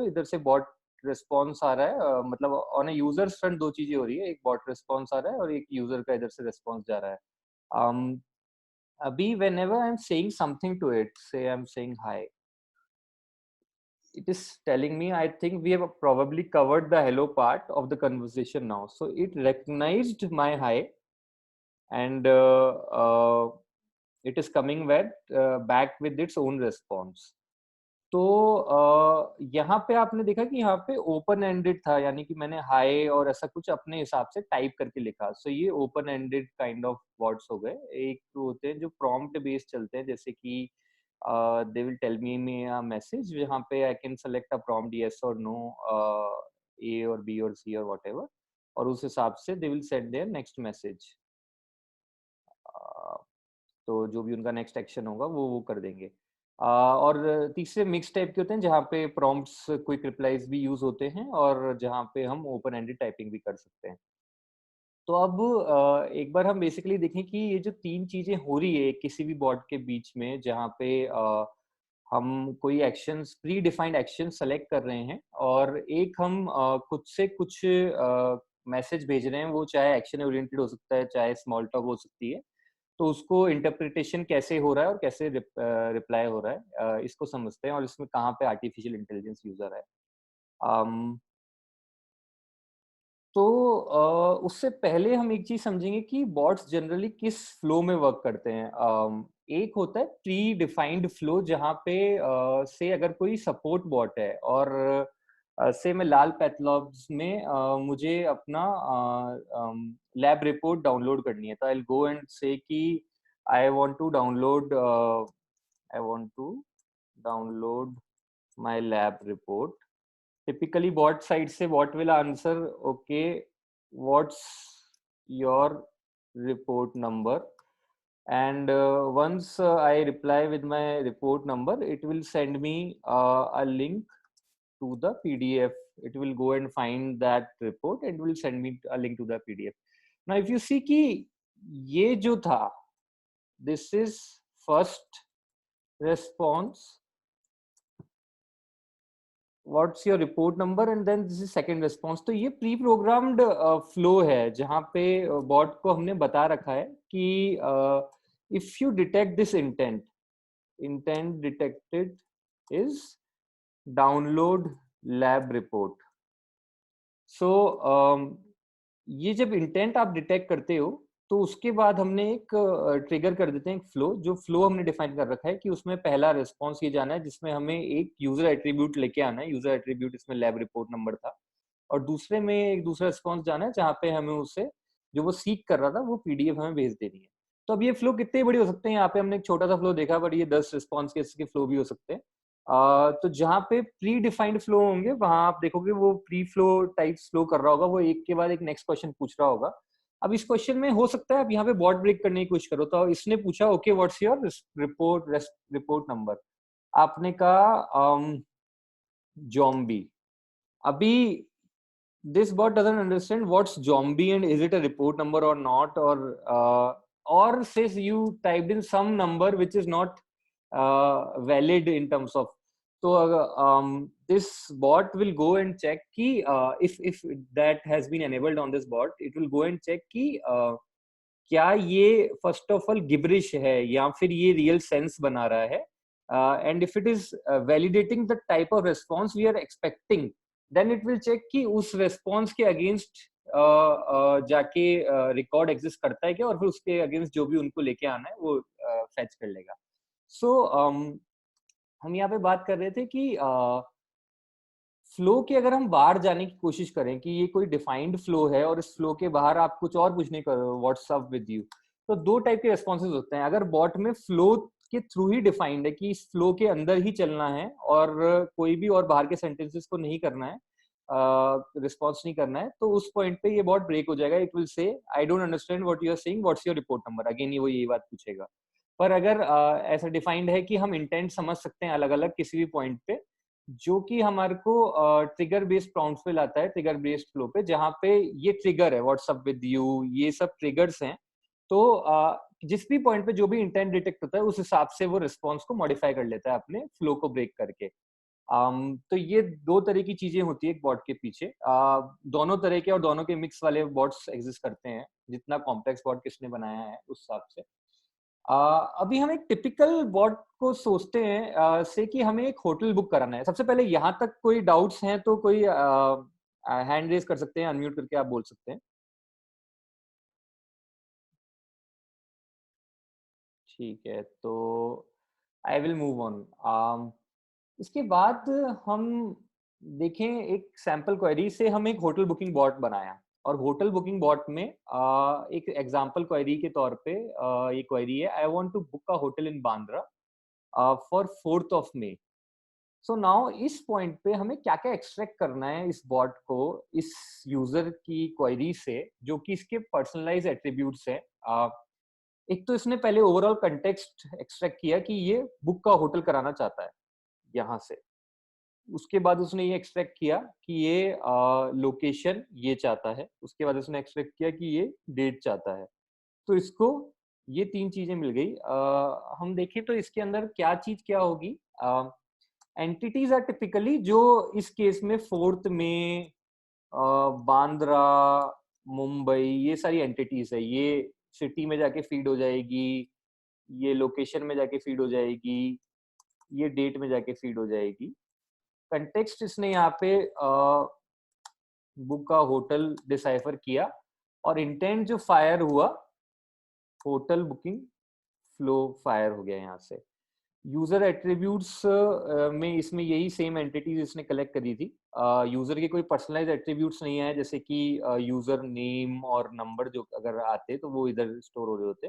इधर से bot response आ रहा है, मतलब ऑन अ यूजर फ्रंट दो चीजें हो रही है, एक बॉट रिस्पॉन्स आ रहा है और एक यूजर का इधर से रिस्पॉन्स जा रहा है। um, अभी whenever I'm saying something to it, say I'm saying hi, it is telling me, I think we have probably covered the hello part of the conversation now, so it recognized my hi, and it is coming back with its own response. तो यहाँ पे आपने देखा कि यहाँ पे open ended था, यानी कि मैंने हाय और ऐसा कुछ अपने हिसाब से टाइप करके लिखा, सो ये open ended kind of words हो गए। एक तो होते हैं जो प्रॉम्प्ट बेस्ड चलते हैं, जैसे कि they will tell me a message, जहाँ पे I can select a prompt yes और नो, ए और बी और सी और व्हाटएवर, और उस हिसाब से they will send their next message. तो जो भी उनका नेक्स्ट एक्शन होगा वो कर देंगे। और तीसरे मिक्स टाइप के होते हैं, जहाँ पे प्रॉम्प्ट्स क्विक रिप्लाईज भी यूज होते हैं और जहाँ पे हम ओपन एंडेड टाइपिंग भी कर सकते हैं। तो अब एक बार हम बेसिकली देखें कि ये जो तीन चीजें हो रही है किसी भी बॉट के बीच में, जहाँ पे हम कोई actions, pre defined action select कर रहे हैं और एक हम खुद से कुछ मैसेज भेज रहे हैं, वो चाहे एक्शन ओरिएंटेड हो सकता है, चाहे स्मॉल टॉक हो सकती है। तो उसको इंटरप्रिटेशन कैसे हो रहा है और कैसे रिप्लाई हो रहा है, इसको समझते हैं और इसमें कहाँ पे आर्टिफिशियल इंटेलिजेंस यूजर है। अम, तो उससे पहले हम एक चीज समझेंगे कि बॉट्स जनरली किस फ्लो में वर्क करते हैं। एक होता है प्री डिफाइंड फ्लो, जहाँ पे से अगर कोई सपोर्ट बॉट है और से मैं लाल पैथलॉब्स में मुझे अपना लैब रिपोर्ट डाउनलोड करनी है, तो आई गो एंड से कि I want to download I want to download my lab report. Typically bot side say what will answer, okay, what's your report number, and once I reply with my report number, it will send me a link to the PDF. It will go and find that report and will send me a link to the PDF. Now if you see कि ये जो था, this is first response, what's your report number, and then this is second response. तो ये pre programmed flow है, जहाँ पे bot को हमने बता रखा है कि if you detect this intent, intent detected is download lab report. So ये जब इंटेंट आप डिटेक्ट करते हो, तो उसके बाद हमने एक ट्रिगर कर देते हैं एक फ्लो, जो फ्लो हमने डिफाइन कर रखा है कि उसमें पहला रिस्पांस ये जाना है जिसमें हमें एक यूजर एट्रीब्यूट लेके आना है, यूजर एट्रीब्यूट इसमें लैब रिपोर्ट नंबर था, और दूसरे में एक दूसरा रिस्पांस जाना है जहाँ पे हमें उससे जो वो सीक कर रहा था वो पीडीएफ हमें भेज देनी है। तो अब ये फ्लो कितने बड़े हो सकते हैं, यहाँ पे हमने एक छोटा सा फ्लो देखा, बट ये 10 रिस्पॉन्स के फ्लो भी हो सकते हैं। तो जहाँ पे प्री डिफाइंड फ्लो होंगे, वहां आप देखोगे वो प्री फ्लो टाइप फ्लो कर रहा होगा, वो एक के बाद एक नेक्स्ट क्वेश्चन पूछ रहा होगा। अब इस क्वेश्चन में हो सकता है आप यहाँ पे बॉट ब्रेक करने की कोशिश करो, तो इसने पूछा okay what's your report number, आपने कहा zombie। अभी this bot doesn't understand what's zombie and is it a report number or not, or says you typed in some number which is not valid in terms of, so this bot will go and check ki if that has been enabled on this bot, it will go and check ki क्या ये first of all गिबरिश है या फिर ये real sense बना रहा है, and if it is validating the type of response we are expecting, then it will check कि उस रिस्पॉन्स के अगेंस्ट जाके रिकॉर्ड एग्जिस्ट करता है क्या, और फिर उसके अगेंस्ट जो भी उनको लेके आना है वो फेच कर लेगा। सो हम यहाँ पे बात कर रहे थे कि फ्लो के अगर हम बाहर जाने की कोशिश करें कि ये कोई डिफाइंड फ्लो है और इस फ्लो के बाहर आप कुछ और पूछने करो व्हाट्सअप विद यू, तो दो टाइप के रेस्पॉन्सेज होते हैं। अगर बॉट में फ्लो के थ्रू ही डिफाइंड है कि इस फ्लो के अंदर ही चलना है और कोई भी और बाहर के सेंटेंसेस को नहीं करना है, रिस्पॉन्स नहीं करना है, तो उस पॉइंट पे ये बॉट ब्रेक हो जाएगा। It will say I don't understand what you are saying, what's your report number, again ये वो यही बात पूछेगा। पर अगर ऐसा डिफाइंड है कि हम इंटेंट समझ सकते हैं अलग अलग किसी भी पॉइंट पे, जो कि हमारे को ट्रिगर बेस्ड प्रॉम्प्ट्स पे लाता है, ट्रिगर बेस्ड फ्लो पे, जहाँ पे ये ट्रिगर है व्हाट्सअप विद यू, ये सब ट्रिगर्स हैं। तो जिस भी पॉइंट पे जो भी इंटेंट डिटेक्ट होता है उस हिसाब से वो रिस्पॉन्स को मॉडिफाई कर लेता है अपने फ्लो को ब्रेक करके। तो ये दो तरह की चीजें होती है एक बॉट के पीछे। दोनों तरह के और दोनों के मिक्स वाले बॉट्स एग्जिस्ट करते हैं, जितना कॉम्प्लेक्स बॉट किसने बनाया है उस हिसाब से। अभी हम एक टिपिकल बॉट को सोचते हैं से कि हमें एक होटल बुक कराना है। सबसे पहले यहाँ तक कोई डाउट्स हैं तो कोई हैंड रेज कर सकते हैं, अनम्यूट करके आप बोल सकते हैं। ठीक है, तो आई विल मूव ऑन। इसके बाद हम देखें एक सैंपल क्वेरी से हम एक होटल बुकिंग बॉट बनाया, और होटल बुकिंग बॉट में एक एग्जांपल क्वेरी के तौर पे ये क्वेरी है, I want to book a hotel in Bandra for 4th of May। So now इस पॉइंट पे हमें क्या क्या एक्सट्रैक्ट करना है इस बॉट को इस यूजर की क्वेरी से, जो कि इसके पर्सनलाइज एट्रीब्यूट्स है। एक तो इसने पहले ओवरऑल कंटेक्स्ट एक्सट्रैक्ट किया कि ये बुक का होटल कराना चाहता है यहाँ से। उसके बाद उसने ये एक्सट्रैक्ट किया कि ये लोकेशन ये चाहता है। उसके बाद उसने एक्सट्रैक्ट किया कि ये डेट चाहता है। तो इसको ये 3 चीजें मिल गई। हम देखें तो इसके अंदर क्या चीज क्या होगी। एंटिटीज आर टिपिकली जो इस केस में 4th में बांद्रा, मुंबई, ये सारी एंटिटीज है। ये सिटी में जाके फीड हो जाएगी, ये लोकेशन में जाके फीड हो जाएगी, ये डेट में जाके फीड हो जाएगी। कंटेक्स्ट इसने यहाँ पे बुक का होटल डिसाइफर किया, और इंटेंट जो फायर हुआ होटल बुकिंग फ्लो फायर हो गया यहाँ से। यूजर एट्रीब्यूट्स में इसमें यही सेम एंटिटीज इसने कलेक्ट करी थी। यूजर के कोई पर्सनलाइज एट्रीब्यूट्स नहीं आए, जैसे कि यूजर नेम और नंबर जो अगर आते तो वो इधर स्टोर हो रहे होते।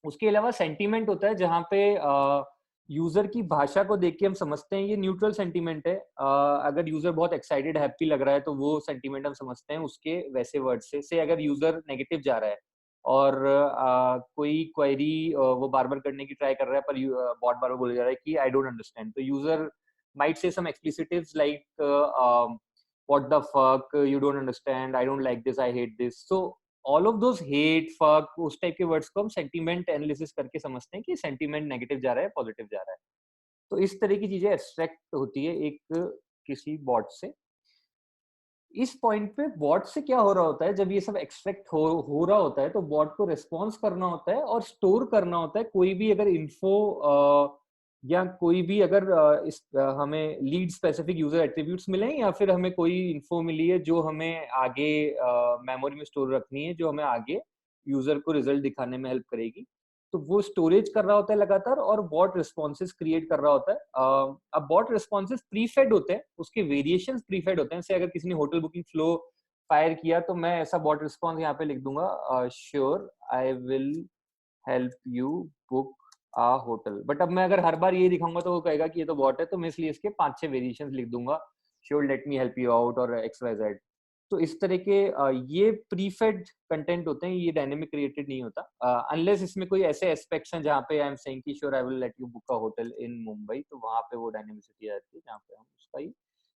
उसके अलावा सेंटीमेंट होता है, जहाँ पे यूजर की भाषा को देख के हम समझते हैं ये न्यूट्रल सेंटीमेंट है। अगर यूजर बहुत एक्साइटेड हैप्पी लग रहा है तो वो सेंटीमेंट हम समझते हैं उसके वैसे वर्ड से अगर यूजर नेगेटिव जा रहा है और कोई क्वेरी वो बार बार करने की ट्राई कर रहा है पर बॉट बार बार बोल जा रहा है कि आई डोंट अंडरस्टैंड, तो user might say some expletives like what the fuck, you don't understand, I don't like this, I hate this. So all of those hate fuck उस टाइप के वर्ड्स को हम सेंटीमेंट एनालिसिस करके समझते हैं कि sentiment negative जा रहा है पॉजिटिव जा रहा है। तो इस तरह की चीजें एब्स्ट्रैक्ट होती है एक किसी बॉट से। इस पॉइंट पे बॉट से क्या हो रहा होता है, जब ये सब एक्सट्रैक्ट हो रहा होता है तो बॉट को रिस्पॉन्स करना होता है और स्टोर करना होता है कोई भी अगर इन्फो या कोई भी अगर हमें लीड स्पेसिफिक यूजर एट्रीब्यूट्स मिले या फिर हमें कोई इन्फो मिली है जो हमें आगे मेमोरी में स्टोर रखनी है, जो हमें आगे यूजर को रिजल्ट दिखाने में हेल्प करेगी। तो वो स्टोरेज कर रहा होता है लगातार और बॉट रिस्पॉन्सेज क्रिएट कर रहा होता है। अब बॉट रिस्पॉन्सेज प्रीफेड होते हैं, उसके वेरिएशंस प्रीफेड होते हैं। जैसे अगर किसी ने होटल बुकिंग फ्लो फायर किया तो मैं ऐसा बॉट रिस्पॉन्स यहाँ पे लिख दूंगा, sure I will help you book a hotel. But अब मैं अगर हर बार ये दिखाऊंगा तो वो कहेगा कि ये तो बॉट है, तो मैं इसलिए इसके 5-6 वेरिएशंस लिख दूंगा, sure let me help you out और एक्स वाई जेड। तो इस तरह के ये प्रीफेड कंटेंट होते हैं, ये डायनेमिक क्रिएटेड नहीं होता अनलेस इसमें कोई ऐसे एस्पेक्ट्स हैं जहाँ पे आई एम सेइंग कि sure I will let you book a hotel इन मुंबई, तो वहां पे वो डायनेमिसिटी आ जाती है जहाँ पे हम उसका ही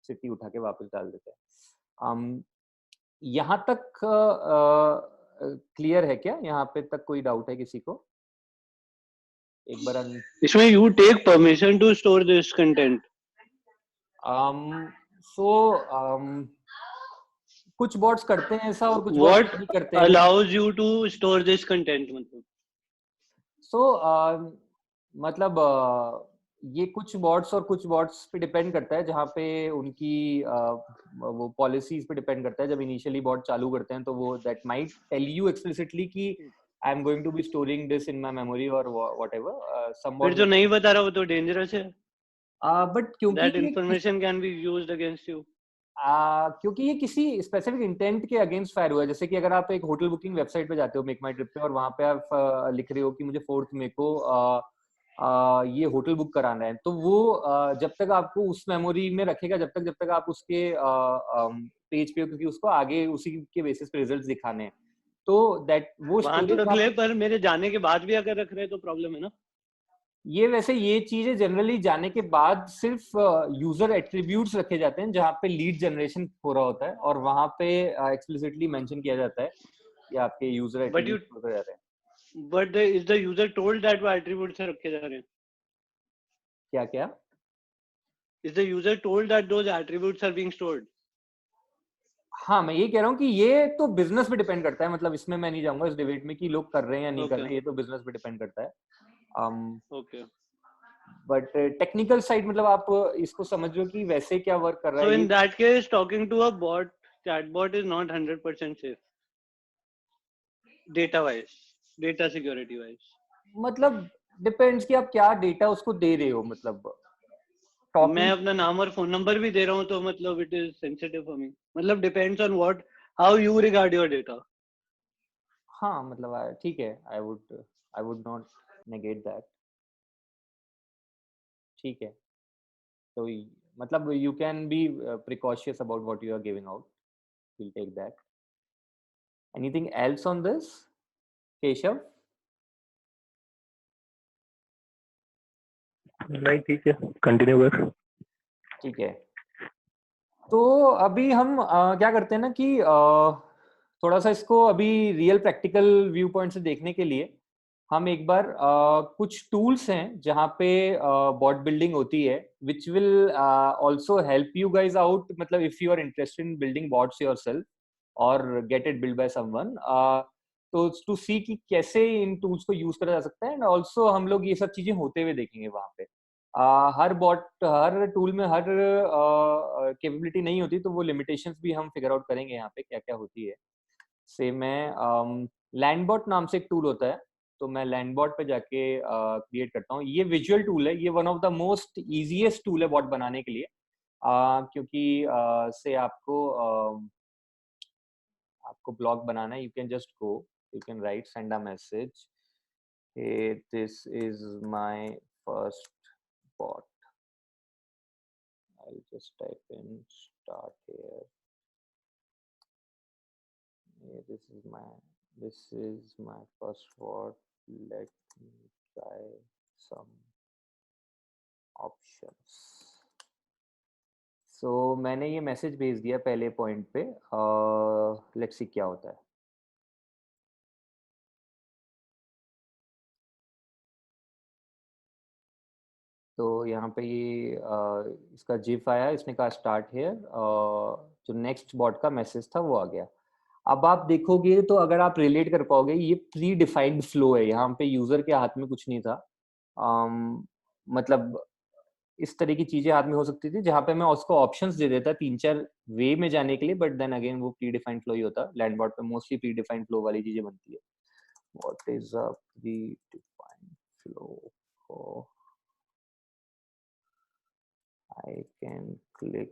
सिटी उठा के वापस डाल देते हैं। यहाँ तक क्लियर है क्या? यहाँ पे तक कोई डाउट है किसी को? एक बार इसमें you take permission to store this content. सो कुछ बॉट्स करते हैं ऐसा और कुछ बॉट्स What नहीं करते हैं। allows you to store this content? मतलब सो मतलब ये कुछ बॉट्स और कुछ बॉट्स पे डिपेंड करता है, जहाँ पे उनकी वो पॉलिसीज पे डिपेंड करता है। जब इनिशियली बॉट चालू करते हैं तो वो that might tell you explicitly कि I am going to be storing this in my memory और व्हाटएवर सम फिर बॉट। जो नहीं बता रहा वो तो डेंजरस है। बट क्योंकि That information can be used against you. क्योंकि ये किसी स्पेसिफिक इंटेंट के अगेंस्ट फायर हुआ है। जैसे कि अगर आप एक होटल बुकिंग वेबसाइट पे जाते हो मेक माई ट्रिप पे और वहां पे आप लिख रहे हो कि मुझे 4th मई को ये होटल बुक कराना है, तो वो जब तक आपको उस मेमोरी में रखेगा जब तक आप उसके पेज पे हो, क्योंकि उसको आगे उसी के बेसिस पे रिजल्ट्स दिखाने हैं। तो दैट वो वहां तो स्टोरेज रख ले, पर मेरे जाने के बाद भी अगर रख रहे तो प्रॉब्लम है ना। ये वैसे ये चीजें जनरली जाने के बाद सिर्फ यूजर एट्रीब्यूट्स रखे जाते हैं जहाँ पे लीड जनरेशन हो रहा होता है और वहां पे एक्सप्लिसिटली मेंशन किया जाता है कि आपके यूजर But you, एट्रीब्यूट्स होते जा रहे हैं। is the user told that वो attribute से रखे जा रहे हैं? क्या क्या? Is the user told that those attributes are being stored? हाँ, मैं ये कह रहा हूँ कि ये तो बिजनेस पे डिपेंड करता है, मतलब इसमें मैं नहीं जाऊंगा इस डिबेट में कि लोग कर रहे हैं या नहीं कर रहे हैं, ये तो बिजनेस पे डिपेंड करता है. Okay. बट टेक्निकल साइड मतलब आप इसको समझो कि वैसे क्या वर्क कर रहा So है. in that case, talking to a bot, chatbot is not 100% safe. Data wise, data security wise. मतलब डिपेंड्स कि आप क्या डेटा उसको दे रहे हो. मतलब मैं टॉकिंग, अपना नाम और फोन नंबर भी दे रहा हूँ तो मतलब it is sensitive for me. मतलब depends on what, how you regard your data. हाँ मतलब ठीक है, I would not negate that. ठीक है, तो मतलब you can be precautious about what you are giving out. Will take that. Anything else on this, Keshav? नहीं, ठीक है, कंटिन्यू कर. ठीक है, तो अभी हम क्या करते हैं ना कि थोड़ा सा इसको अभी रियल प्रैक्टिकल व्यू पॉइंट से देखने के लिए हम एक बार कुछ टूल्स हैं जहाँ पे बॉट बिल्डिंग होती है, which will also help you guys out. मतलब if you are interested in building bots yourself और get it build by someone, तो टू सी कि कैसे इन टूल्स को यूज करा जा सकता है. एंड ऑल्सो हम लोग ये सब चीजें होते हुए देखेंगे वहां पे. हर बॉट, हर टूल में हर कैपेबिलिटी नहीं होती, तो वो लिमिटेशंस भी हम फिगर आउट करेंगे यहाँ पे क्या क्या होती है. से मैं लैंडबॉट नाम से एक टूल होता है, तो मैं लैंडबॉट पे जाके क्रिएट करता हूँ. ये विजुअल टूल है, ये one of the most easiest tool है बॉट बनाने के लिए. क्योंकि से आपको ब्लॉग बनाना है, you can just go, you can write send a message, hey this is my first bot. I'll just type in start here. Hey, this is my first bot. Let me try some options. So मैंने ये message भेज दिया पहले point पे. Let's see क्या होता है. तो यहाँ पे ये इसका जिफ आया, इसने कहा स्टार्ट हेयर. जो नेक्स्ट बॉट का मैसेज था वो आ गया. अब आप देखोगे तो अगर आप रिलेट कर पाओगे, ये प्री डिफाइंड फ्लो है, यहाँ पे यूजर के हाथ में कुछ नहीं था. मतलब इस तरह की चीजें हाथ में हो सकती थी जहाँ पे मैं उसको ऑप्शंस दे देता 3-4 वे में जाने के लिए, बट देन अगेन वो प्री डिफाइंड फ्लो ही होता. लैंडबॉट पे मोस्टली प्री डिफाइंड फ्लो वाली चीजें बनती है. What is a pre defined flow? I can click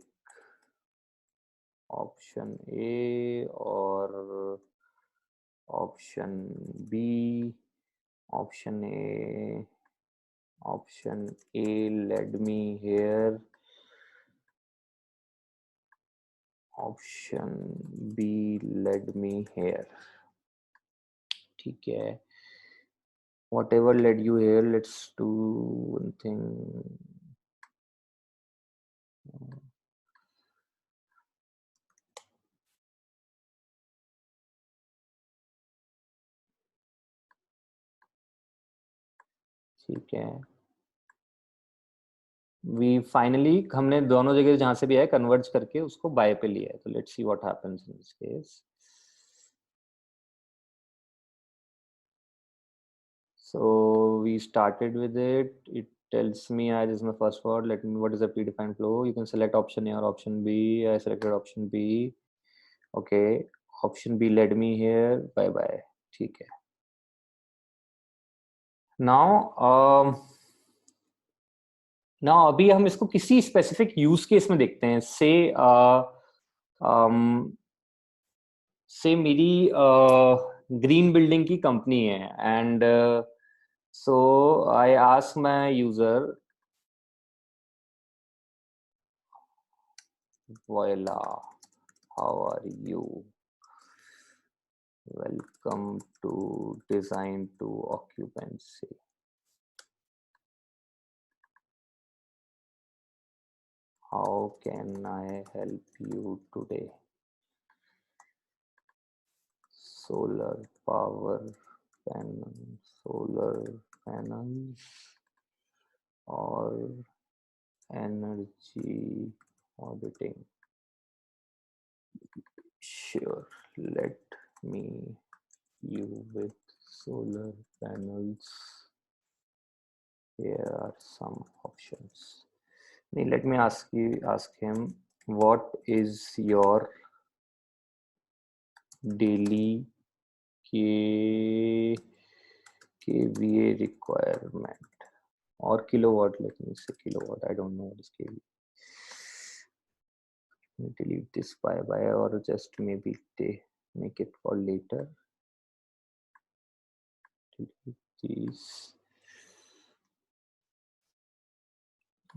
option A or option B. Option A led me here. Option B led me here. ठीक है. Whatever led you here, let's do one thing. ठीक है. We finally हमने दोनों जगह जहां से भी आया कन्वर्ज करके उसको बाय पे लिया है. तो let's see what happens in this case. So we started with it. It tells me this is my first word. Let me, what is the predefined flow? You can select option A or option B. I selected option B. Okay, option B led me here. Bye bye. ठीक है. Now अभी हम इसको किसी specific use case में देखते हैं. से मेरी ग्रीन बिल्डिंग की कंपनी है, and so I ask my user, voila, how are you? Welcome to design to occupancy. How can I help you today? Solar power panels or energy auditing. Sure, let me you with solar panels. Here are some options. Let me ask him, what is your daily kVA requirement or kilowatt? Let me say kilowatt. I don't know what is kVA. Delete this by or just maybe make it for later. Delete these.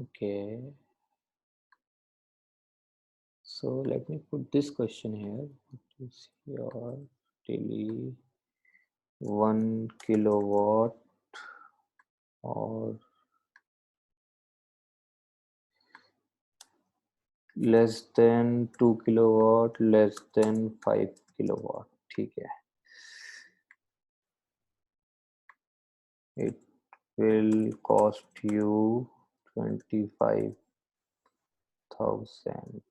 Okay. So let me put this question here. What is your daily 1 kilowatt or less than 2 kilowatt, less than 5 kilowatt. ठीक है. It will cost you 25,000.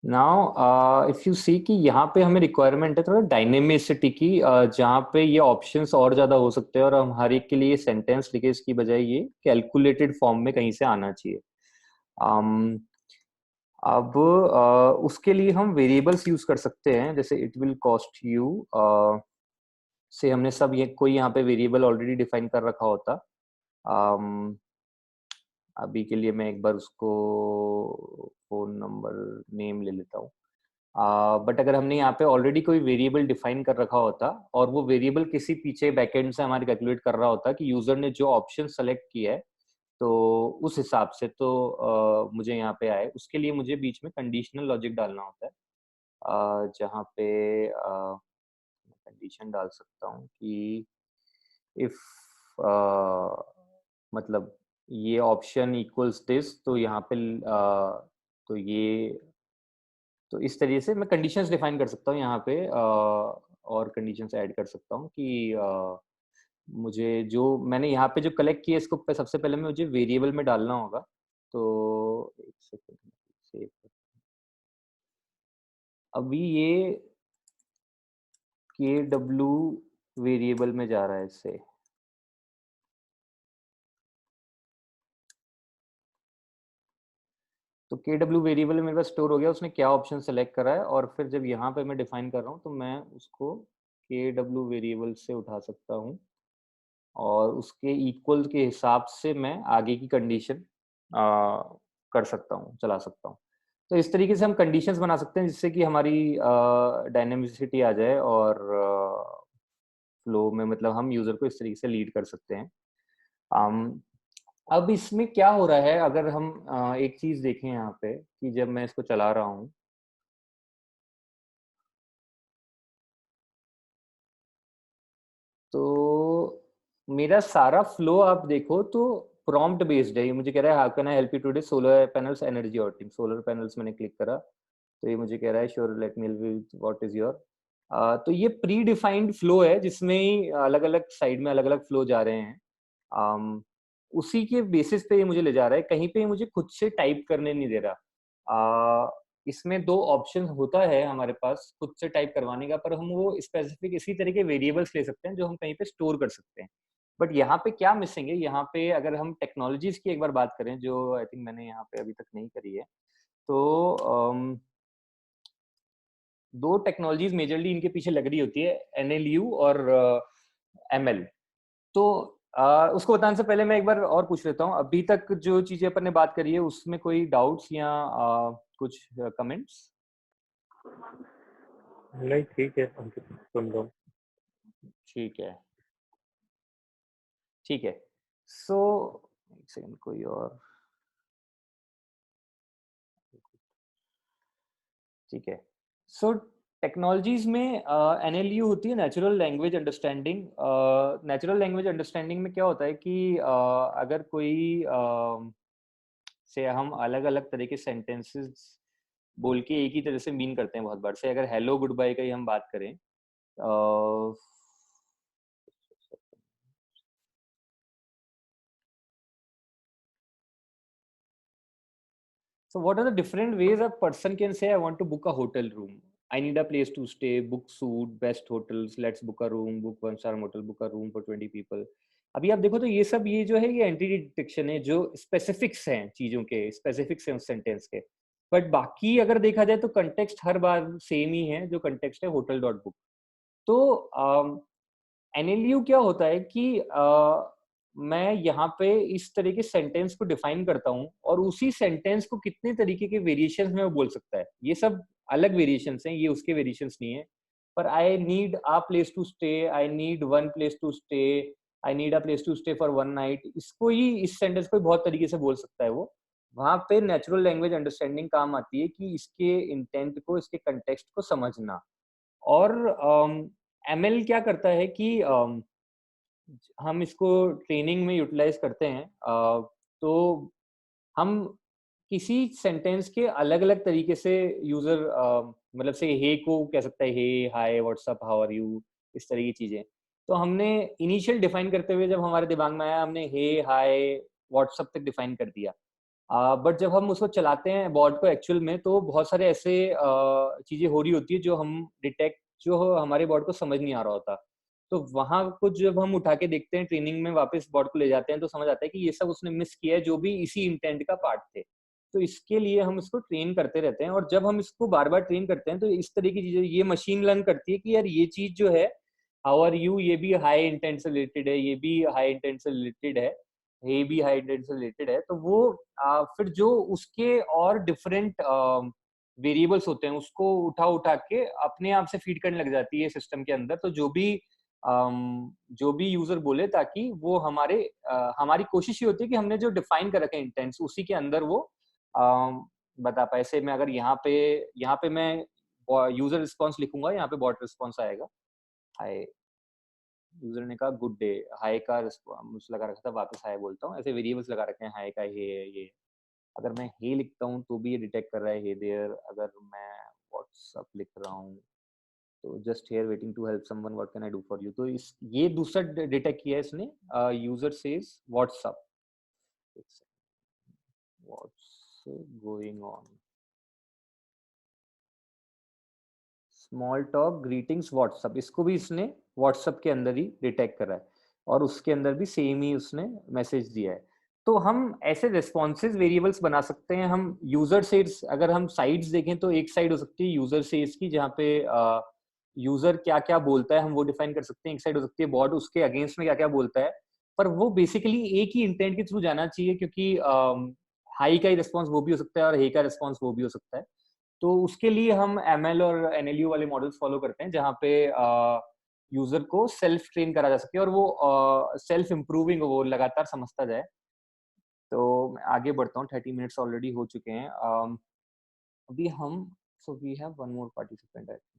Now if you see कि यहाँ पे हमें requirement है थोड़ा डायनेमिसिटी की, जहाँ पे ये ऑप्शंस और ज्यादा हो सकते हैं और हम हर एक के लिए सेंटेंस लिखे इसकी बजाय ये कैलकुलेटेड फॉर्म में कहीं से आना चाहिए. अब उसके लिए हम वेरिएबल्स यूज कर सकते हैं, जैसे इट विल कॉस्ट यू से हमने सब ये कोई यहाँ पे वेरिएबल ऑलरेडी डिफाइन कर रखा होता. अभी के लिए मैं एक बार उसको फोन नंबर नेम ले लेता हूँ. बट अगर हमने यहाँ पे ऑलरेडी कोई वेरिएबल डिफाइन कर रखा होता और वो वेरिएबल किसी पीछे बैकएंड से हमारे कैलकुलेट कर रहा होता कि यूजर ने जो ऑप्शन सेलेक्ट किया है तो उस हिसाब से तो मुझे यहाँ पे आए, उसके लिए मुझे बीच में कंडीशनल लॉजिक डालना होता है. जहाँ पे कंडीशन डाल सकता हूँ कि इफ मतलब ये ऑप्शन इक्वल्स दिस, तो यहाँ पे तो ये तो इस तरीके से मैं कंडीशंस डिफाइन कर सकता हूँ यहाँ पे, और कंडीशंस ऐड कर सकता हूँ कि मुझे जो मैंने यहाँ पे जो कलेक्ट किया इसको सबसे पहले मुझे वेरिएबल में डालना होगा. तो एक सेकंड सेव. अभी ये kw वेरिएबल में जा रहा है इससे. तो kw वेरिएबल मेरे पास स्टोर हो गया, उसने क्या ऑप्शन सेलेक्ट करा है और फिर जब यहाँ पे मैं डिफाइन कर रहा हूँ तो मैं उसको kw वेरिएबल से उठा सकता हूँ और उसके इक्वल के हिसाब से मैं आगे की कंडीशन कर सकता हूँ, चला सकता हूँ. तो इस तरीके से हम कंडीशंस बना सकते हैं जिससे कि हमारी डायनेमिसिटी आ जाए और फ्लो में मतलब हम यूजर को इस तरीके से लीड कर सकते हैं. अब इसमें क्या हो रहा है, अगर हम एक चीज देखें यहाँ पे कि जब मैं इसको चला रहा हूँ तो मेरा सारा फ्लो आप देखो तो प्रॉम्प्ट बेस्ड है. ये मुझे कह रहा है how can I help you today, solar panels energy auditing. Solar panels मैंने क्लिक करा तो ये मुझे कह रहा है sure let me help you, what is your. तो ये प्री डिफाइंड फ्लो है जिसमें अलग अलग साइड में अलग अलग फ्लो जा रहे हैं. उसी के बेसिस पे ये मुझे ले जा रहा है, कहीं पे मुझे खुद से टाइप करने नहीं दे रहा. इसमें दो ऑप्शन होता है हमारे पास खुद से टाइप करवाने का, पर हम वो स्पेसिफिक इसी तरह के वेरिएबल्स ले सकते हैं जो हम कहीं पे स्टोर कर सकते हैं. बट यहाँ पे क्या मिसिंग है, यहाँ पे अगर हम टेक्नोलॉजीज की एक बार बात करें जो आई थिंक मैंने यहाँ पे अभी तक नहीं करी है, तो दो टेक्नोलॉजीज मेजरली इनके पीछे लग रही होती है, NLU और ML. तो उसको बताने से पहले मैं एक बार और पूछ लेता हूँ, अभी तक जो चीजें अपन ने बात करी है उसमें कोई डाउट्स या कुछ कमेंट्स? नहीं ठीक है, सुन लो. ठीक है, ठीक है. सो एक सेकंड, कोई और. ठीक है. सो टेक्नोलॉजीज में NLU होती है, natural language understanding. Natural language understanding में क्या होता है कि अगर कोई से हम अलग अलग तरह के सेंटेंसेस बोल के एक ही तरह से मीन करते हैं बहुत बार, से अगर हेलो गुड बाय का ही हम बात करें, So what are the different ways a person can say, I want to book a hotel room? I need a place to stay, book suite, best hotels, let's book a room, book 1-star hotel, book a room for 20 people. अभी आप देखो तो ये सब ये जो है ये एंटिटी डिटेक्शन है, जो स्पेसिफिक्स हैं चीजों के, स्पेसिफिक्स हैं उस सेंटेंस के. बट बाकी अगर देखा जाए तो कंटेक्स्ट हर बार सेम ही है, जो कंटेक्स्ट है होटल डॉट बुक. तो एनएलयू क्या होता है कि मैं यहाँ पे इस तरह के सेंटेंस को डिफाइन करता हूँ और उसी सेंटेंस को कितने तरीके के वेरिएशंस में वो बोल सकता है. ये सब अलग वेरिएशंस हैं, ये उसके वेरिएशंस नहीं है. पर I need a place to stay, I need one place to stay, I need a place to stay for one night, इसको ही, इस सेंटेंस को बहुत तरीके से बोल सकता है वो. वहां पे नेचुरल लैंग्वेज अंडरस्टैंडिंग काम आती है कि इसके इंटेंट को, इसके कंटेक्स्ट को समझना. और एमएल क्या करता है कि हम इसको ट्रेनिंग में यूटिलाइज करते हैं. तो हम किसी सेंटेंस के अलग अलग तरीके से यूजर, मतलब से हे को कह सकता है, हे, हाय, व्हाट्सअप, हाउ आर यू, इस तरह की चीजें. तो हमने इनिशियल डिफाइन करते हुए जब हमारे दिमाग में आया, हमने हे, हाय, व्हाट्सअप तक डिफाइन कर दिया. बट जब हम उसको चलाते हैं बॉट को एक्चुअल में, तो बहुत सारे ऐसे चीजें हो रही होती है जो हम डिटेक्ट, जो हमारे बॉट को समझ नहीं आ रहा होता. तो वहां कुछ जब हम उठा के देखते हैं, ट्रेनिंग में वापस बॉट को ले जाते हैं, तो समझ आता है कि ये सब उसने मिस किया है जो भी इसी इंटेंट का पार्ट थे. तो इसके लिए हम इसको ट्रेन करते रहते हैं, और जब हम इसको बार बार ट्रेन करते हैं तो इस तरह की चीजें ये मशीन लर्न करती है कि यार ये चीज जो है, हाउ आर यू, ये भी हाई इंटेंट से रिलेटेड है, ये भी हाई इंटेंट से रिलेटेड है, ये भी हाई इंटेंट से रिलेटेड है. तो वो फिर जो उसके और डिफरेंट वेरिएबल्स होते हैं उसको उठा उठा के अपने आप से फीड करने लग जाती है सिस्टम के अंदर. तो जो भी यूजर बोले, ताकि वो हमारी कोशिश ये होती है कि हमने जो डिफाइन कर रखे इंटेंट्स उसी के अंदर वो बता पाए. ऐसे में अगर यहाँ पे मैं यूजर रिस्पॉन्स लिखूंगा, यहाँ पे बॉट रिस्पॉन्स आएगा, हाय, यूजर ने कहा गुड डे, हाय का रिस्पॉन्स लगा रखा था, वापस हाय बोलता हूँ. ऐसे वेरिएबल्स लगा रखे हैं, हाय का हे है ये. अगर मैं हे लिखता हूँ तो भी ये डिटेक्ट कर रहा है हे देयर. अगर मैं व्हाट्सअप लिख रहा हूँ तो just here waiting to help someone, what can I do for you. तो इस ये दूसरा डिटेक्ट किया है इसने. User says what's up, what's going on, small talk, greetings, what's up. इसको भी इसने व्हाट्सअप के अंदर ही डिटेक्ट करा है, और उसके अंदर भी सेम ही उसने मैसेज दिया है. तो हम ऐसे रिस्पॉन्सेज वेरिएबल्स बना सकते हैं. हम यूजर सेट्स, अगर हम साइड्स देखें तो एक साइड हो सकती है यूजर सेट्स की, जहाँ पे यूजर क्या क्या बोलता है हम वो डिफाइन कर सकते हैं. एक साइड हो सकती है बॉट उसके अगेंस्ट में क्या क्या बोलता है. पर वो बेसिकली एक ही इंटेंट के थ्रू जाना चाहिए, क्योंकि हाई का ही रिस्पॉन्स वो भी हो सकता है और हे का रिस्पॉन्स वो भी हो सकता है. तो उसके लिए हम एमएल और एनएलयू वाले मॉडल्स फॉलो करते हैं, जहाँ पे यूजर को सेल्फ ट्रेन करा जा सके और वो सेल्फ इम्प्रूविंग, वो लगातार समझता जाए. तो मैं आगे बढ़ता हूँ, 30 मिनट्स ऑलरेडी हो चुके हैं. अभी हम, so we have one more participant I think,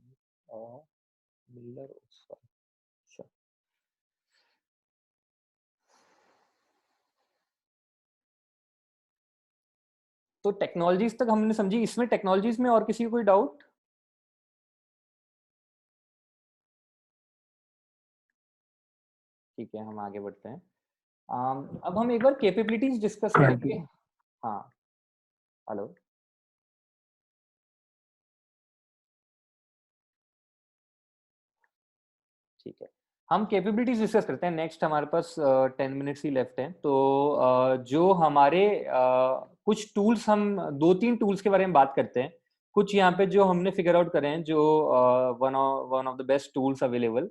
Miller. अच्छा, तो टेक्नोलॉजीज तक हमने समझी. इसमें टेक्नोलॉजीज में और किसी को कोई डाउट? ठीक है, हम आगे बढ़ते हैं. अब हम एक बार कैपेबिलिटीज डिस्कस करेंगे. हाँ, हेलो. ठीक है, हम कैपेबिलिटीज डिस्कस करते हैं. नेक्स्ट हमारे पास 10 मिनट्स ही लेफ्ट हैं. तो जो हमारे कुछ टूल्स, हम 2-3 टूल्स के बारे में बात करते हैं. कुछ यहाँ पे जो हमने फिगर आउट करे हैं, जो one of the best tools available.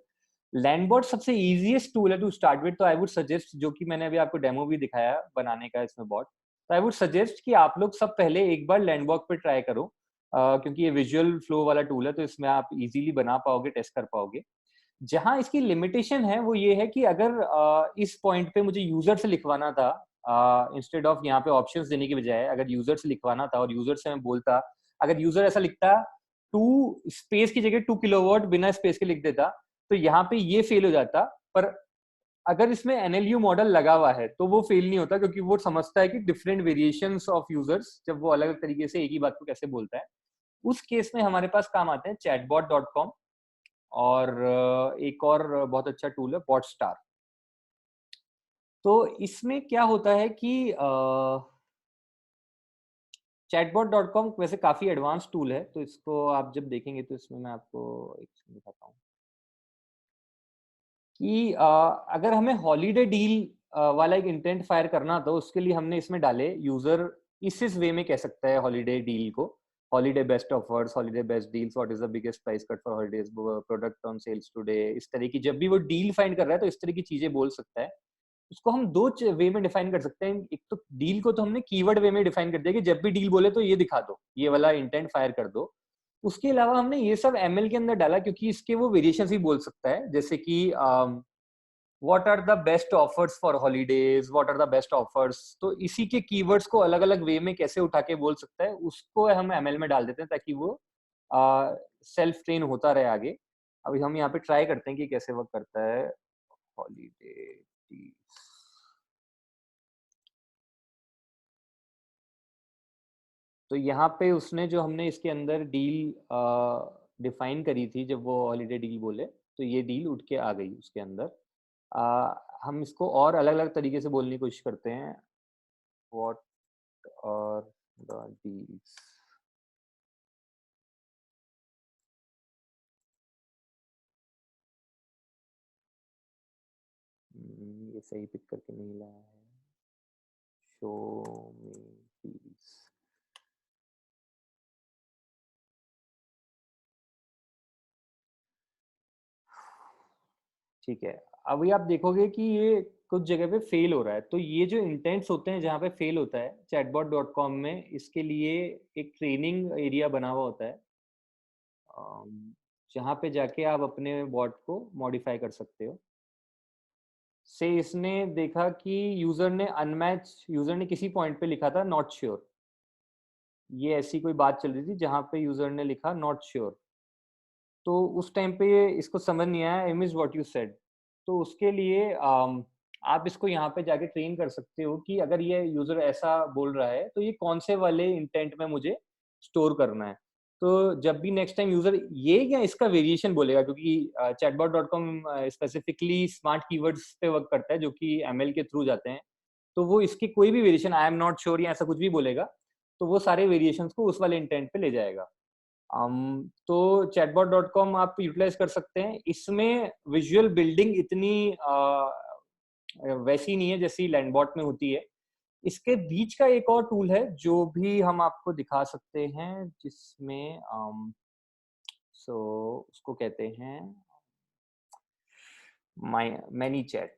Landbot सबसे इजीएस्ट टूल है टू स्टार्ट विद. तो आई वुड सजेस्ट, जो कि मैंने अभी आपको डेमो भी दिखाया बनाने का इसमें बॉट, तो आई वुड सजेस्ट कि आप लोग सब पहले एक बार लैंडबॉट पे ट्राई करो, क्योंकि ये विजुअल फ्लो वाला टूल है, तो इसमें आप इजीली बना पाओगे, टेस्ट कर पाओगे. जहां इसकी लिमिटेशन है वो ये है कि अगर इस पॉइंट पे मुझे यूजर से लिखवाना था, इंस्टेड ऑफ यहाँ पे ऑप्शंस देने की बजाय अगर यूजर से लिखवाना था और यूजर से मैं बोलता, अगर यूजर ऐसा लिखता 2 स्पेस की जगह 2 किलोवाट बिना स्पेस के लिख देता, तो यहाँ पे ये फेल हो जाता. पर अगर इसमें एनएलयू मॉडल लगा हुआ है तो वो फेल नहीं होता, क्योंकि वो समझता है कि डिफरेंट वेरिएशंस ऑफ यूजर्स जब वो अलग अलग तरीके से एक ही बात को कैसे बोलता है. उस केस में हमारे पास काम आते हैं chatbot.com, और एक और बहुत अच्छा टूल है बॉटस्टार. तो इसमें क्या होता है कि chatbot.com वैसे काफी एडवांस टूल है, तो इसको आप जब देखेंगे तो इसमें मैं आपको एक दिखाता हूँ कि अगर हमें हॉलीडे डील वाला एक इंटेंट फायर करना तो उसके लिए हमने इसमें डाले यूजर इस वे में कह सकता है हॉलीडे डील को, holiday best offers, holiday best deals, what is the biggest price cut for holidays, product on sales today, इस तरह की जब भी वो डील फाइंड कर रहा है तो इस तरह की चीजें बोल सकता है। उसको हम दो वे में डिफाइन कर सकते हैं। एक तो डील को तो हमने कीवर्ड वे में डिफाइन कर दिया कि जब भी डील बोले तो ये दिखा दो, ये वाला इंटेंट फायर कर दो। उसके अलावा हमने ये सब एमएल के अंदर डाला क्योंकि इसके वो वेरिएशंस भी बोल सकता है, जैसे कि what are the best offers for holidays, what are the best offers, तो इसी के कीवर्ड्स को अलग अलग वे में कैसे उठा के बोल सकता है उसको हम एमएल में डाल देते हैं ताकि वो सेल्फ ट्रेन होता रहे आगे। अभी हम यहाँ पे ट्राई करते हैं कि कैसे वर्क करता है हॉलीडे। तो यहाँ पे उसने जो हमने इसके अंदर डील डिफाइन करी थी जब वो हॉलीडे डील बोले तो ये डील उठ के आ गई उसके अंदर। हम इसको और अलग अलग तरीके से बोलने की कोशिश करते हैं। व्हाट आर द डील्स, ये सही पिक करके नहीं लाया है। शो मी डील्स, ठीक है। अभी आप देखोगे कि ये कुछ जगह पे फेल हो रहा है, तो ये जो इंटेंट्स होते हैं जहाँ पे फेल होता है chatbot.com में, इसके लिए एक ट्रेनिंग एरिया बना हुआ होता है जहाँ पे जाके आप अपने बॉट को मॉडिफाई कर सकते हो। से इसने देखा कि यूजर ने अनमैच, यूजर ने किसी पॉइंट पे लिखा था नॉट श्योर, ये ऐसी कोई बात चल रही थी जहाँ पे यूजर ने लिखा नॉट श्योर, तो उस टाइम पे इसको समझ नहीं आया I miss what you said. तो उसके लिए आप इसको यहाँ पे जाके ट्रेन कर सकते हो कि अगर ये यूजर ऐसा बोल रहा है तो ये कौन से वाले इंटेंट में मुझे स्टोर करना है। तो जब भी नेक्स्ट टाइम यूजर ये या इसका वेरिएशन बोलेगा, क्योंकि chatbot.com स्पेसिफिकली स्मार्ट कीवर्ड्स पे वर्क करता है जो कि एमएल के थ्रू जाते हैं, तो वो इसकी कोई भी variation I am not sure या ऐसा कुछ भी बोलेगा तो वो सारे वेरिएशंस को उस वाले इंटेंट पे ले जाएगा। तो chatbot.com आप यूटिलाइज कर सकते हैं। इसमें विजुअल बिल्डिंग इतनी वैसी नहीं है जैसी लैंडबॉट में होती है। इसके बीच का एक और टूल है जो भी हम आपको दिखा सकते हैं जिसमें उसको कहते हैं many chat.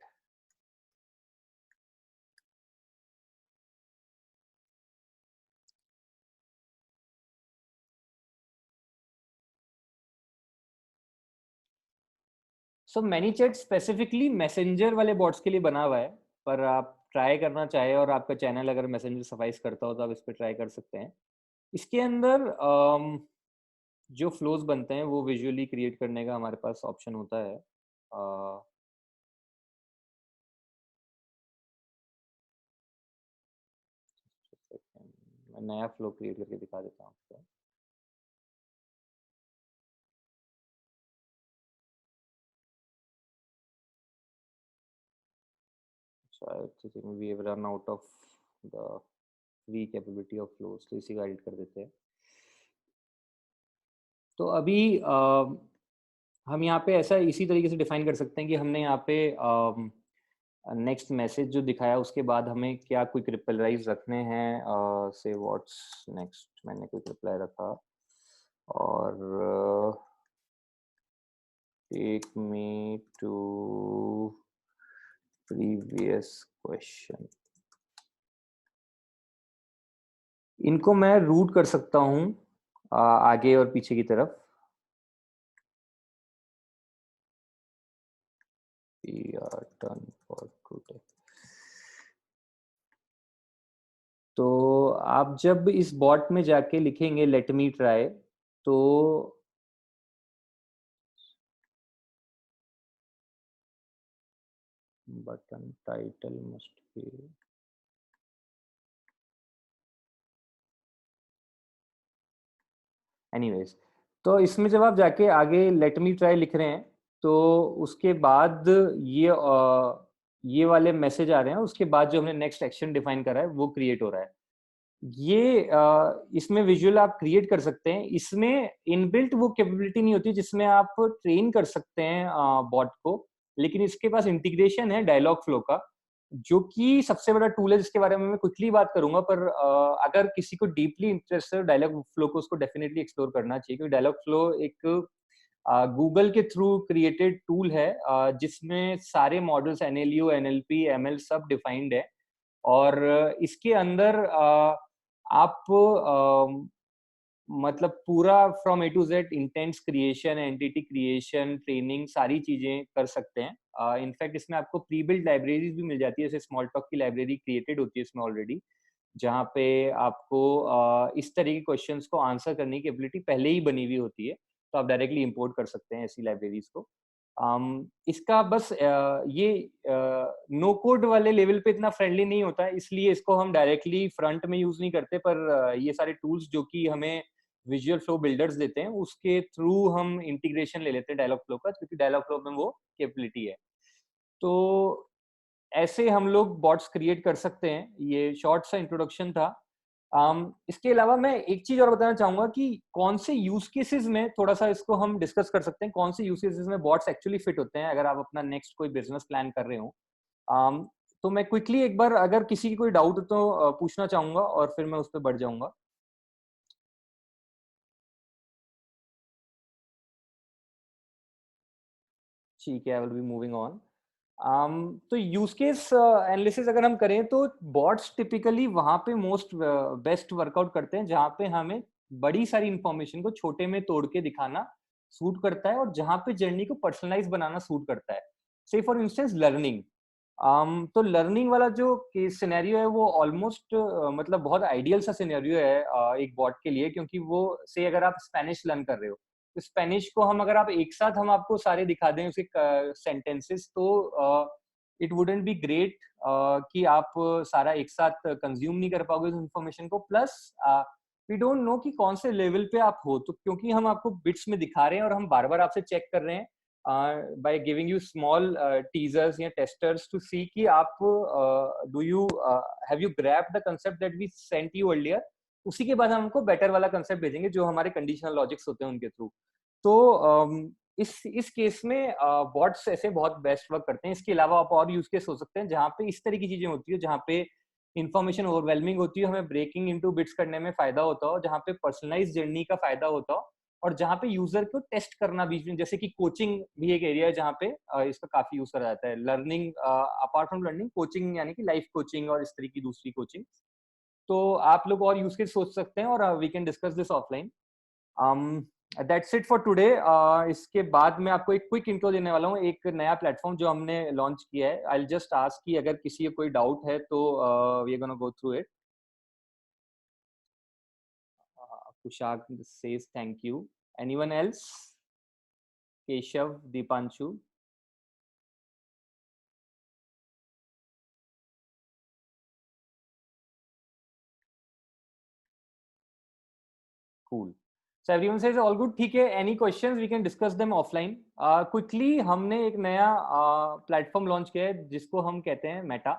Many chat specifically messenger वाले बॉट्स के लिए बना हुआ है, पर आप ट्राई करना चाहे और आपका चैनल अगर मैसेंजर सफाइस करता हो तो आप इस पर ट्राई कर सकते हैं। इसके अंदर जो फ्लोज बनते हैं वो विजुअली क्रिएट करने का हमारे पास ऑप्शन होता है। मैं नया फ्लो क्रिएट करके दिखा देता हूँ आपको। I think we have run out of the free capability of flows, तो इसी का एडिट कर देते हैं। तो अभी हम यहाँ पे ऐसा इसी तरीके से डिफाइन कर सकते हैं कि हमने यहाँ पे नेक्स्ट मैसेज जो दिखाया उसके बाद हमें क्या क्विक रिप्लाईज रखने हैं। से व्हाट्स नेक्स्ट, मैंने क्विक रिप्लाई रखा और take me to previous question. इनको मैं रूट कर सकता हूँ आगे और पीछे की तरफ। We are done for today. तो आप जब इस बॉट में जाके लिखेंगे लेट मी ट्राई, तो button title must be, anyways, तो इसमें जब आप जाके आगे लेट मी ट्राई लिख रहे हैं तो उसके बाद ये वाले मैसेज आ रहे हैं, उसके बाद जो हमने नेक्स्ट एक्शन डिफाइन करा है वो क्रिएट हो रहा है। ये इसमें विजुअल आप क्रिएट कर सकते हैं। इसमें इनबिल्ट वो कैपेबिलिटी नहीं होती जिसमें आप ट्रेन कर सकते हैं बॉट को, लेकिन इसके पास इंटीग्रेशन है डायलॉग फ्लो का, जो कि सबसे बड़ा टूल है, जिसके बारे में मैं क्विकली बात करूंगा। पर अगर किसी को डीपली इंटरेस्ट है डायलॉग फ्लो को, उसको डेफिनेटली एक्सप्लोर करना चाहिए, क्योंकि डायलॉग फ्लो एक गूगल के थ्रू क्रिएटेड टूल है, जिसमें सारे मॉडल्स एनएलयू, एनएलपी, एमएल सब डिफाइंड है। और इसके अंदर आप मतलब पूरा from A to Z intents creation, entity creation, training, सारी चीजें कर सकते हैं। इनफैक्ट इसमें आपको प्री बिल्ड लाइब्रेरीज भी मिल जाती है, जैसे स्मॉल टॉक की लाइब्रेरी क्रिएटेड होती है इसमें ऑलरेडी, जहाँ पे आपको इस तरह के क्वेश्चंस को आंसर करने की एबिलिटी पहले ही बनी हुई होती है, तो आप डायरेक्टली इंपोर्ट कर सकते हैं ऐसी लाइब्रेरीज को। इसका बस ये नो कोड वाले लेवल पे इतना फ्रेंडली नहीं होता है, इसलिए इसको हम डायरेक्टली फ्रंट में यूज नहीं करते। पर ये सारे टूल्स जो कि हमें विजुअल फ्लो बिल्डर्स देते हैं, उसके थ्रू हम इंटीग्रेशन ले लेते हैं डायलॉग फ्लो का, क्योंकि डायलॉग फ्लो में वो कैपेबिलिटी है। तो ऐसे हम लोग बॉट्स क्रिएट कर सकते हैं। ये शॉर्ट सा इंट्रोडक्शन था। इसके अलावा मैं एक चीज और बताना चाहूंगा कि कौन से यूज केसेस में थोड़ा सा इसको हम डिस्कस कर सकते हैं, कौन से यूज केसेस में बॉट्स एक्चुअली फिट होते हैं अगर आप अपना नेक्स्ट कोई बिजनेस प्लान कर रहे हो। तो मैं क्विकली एक बार, अगर किसी की कोई डाउट हो तो पूछना चाहूंगा, और फिर मैं उस पर बढ़ जाऊंगा। ठीक है, I will be moving on. तो यूज केस एनालिसिस अगर हम करें तो बॉट्स टिपिकली वहां पे मोस्ट बेस्ट वर्कआउट करते हैं जहां पे हमें बड़ी सारी इंफॉर्मेशन को छोटे में तोड़ के दिखाना सूट करता है, और जहां पे जर्नी को पर्सनलाइज बनाना सूट करता है। से फॉर इंस्टेंस लर्निंग। तो लर्निंग वाला जो केस सिनेरियो है वो ऑलमोस्ट मतलब बहुत आइडियल सा सिनेरियो है एक बॉट के लिए, क्योंकि वो से अगर आप स्पेनिश लर्न कर रहे हो, तो स्पेनिश को हम अगर आप एक साथ हम आपको सारे दिखा दें उसके सेंटेंसेस, तो इट वुडंट बी ग्रेट कि आप सारा एक साथ कंज्यूम नहीं कर पाओगे उस इन्फॉर्मेशन को। प्लस वी डोंट नो कि कौन से लेवल पे आप हो, तो क्योंकि हम आपको बिट्स में दिखा रहे हैं और हम बार बार आपसे चेक कर रहे हैं by giving you small teasers या testers to see कि आप do you have you grabbed the concept that we sent you earlier, उसी के बाद हम हमको बेटर वाला कंसेप्ट भेजेंगे जो हमारे कंडीशनल लॉजिक्स होते हैं उनके थ्रू। तो इस केस में बॉट्स ऐसे बहुत बेस्ट वर्क करते हैं। इसके अलावा आप और यूज केस हो सकते हैं जहाँ पे इस तरह की चीजें होती है, जहाँ पे इन्फॉर्मेशन ओवरवेलमिंग होती है, हमें ब्रेकिंग इनटू बिट्स करने में फायदा होता हो, जहाँ पे पर्सनलाइज जर्नी का फायदा होता हो, और जहाँ पे यूजर को टेस्ट करना बीच में, जैसे कि कोचिंग भी एक एरिया है जहाँ पे इसका काफी यूज करा जाता है। Learning apart from learning, coaching यानी कि लाइफ कोचिंग और इस तरह की दूसरी कोचिंग। तो आप लोग और यूज केस सोच सकते हैं, और we can discuss this offline. That's it for today. इसके बाद मैं आपको एक क्विक इंट्रो देने वाला हूँ एक नया प्लेटफॉर्म जो हमने लॉन्च किया है। आई विल जस्ट आस्क कि अगर किसी को कोई डाउट है तो we are gonna go through it. Kushag says thank you. Anyone else? Keshav, Deepanshu. Cool. So everyone says all good. ठीक है. Any questions? We can discuss them offline. Quickly, हमने एक नया प्लेटफॉर्म लॉन्च किया है जिसको हम कहते हैं Meta.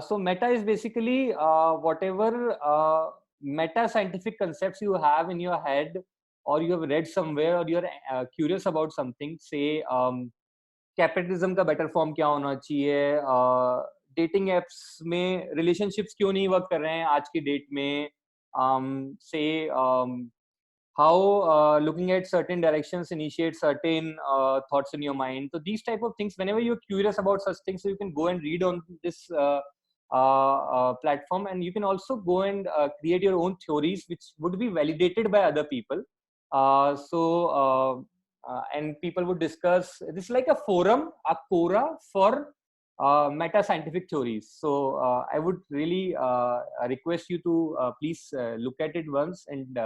So meta is basically whatever meta scientific concepts you have in your head, or you have read somewhere, or you're curious about something. Say capitalism का बेटर फॉर्म क्या होना चाहिए, डेटिंग एप्स में रिलेशनशिप्स क्यों नहीं work कर रहे हैं आज की डेट में, से how looking at certain directions initiate certain thoughts in your mind. So these type of things, whenever you're curious about such things, so you can go and read on this platform, and you can also go and create your own theories which would be validated by other people. And people would discuss. This is like a forum, a quora for meta scientific theories. So I would really request you to please look at it once and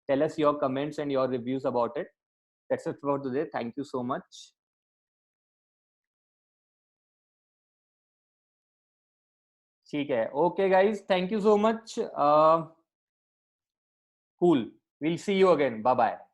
tell us your comments and your reviews about it. That's it for today. Thank you so much. ठीक है. Okay guys, thank you so much. Cool. We'll see you again. Bye bye.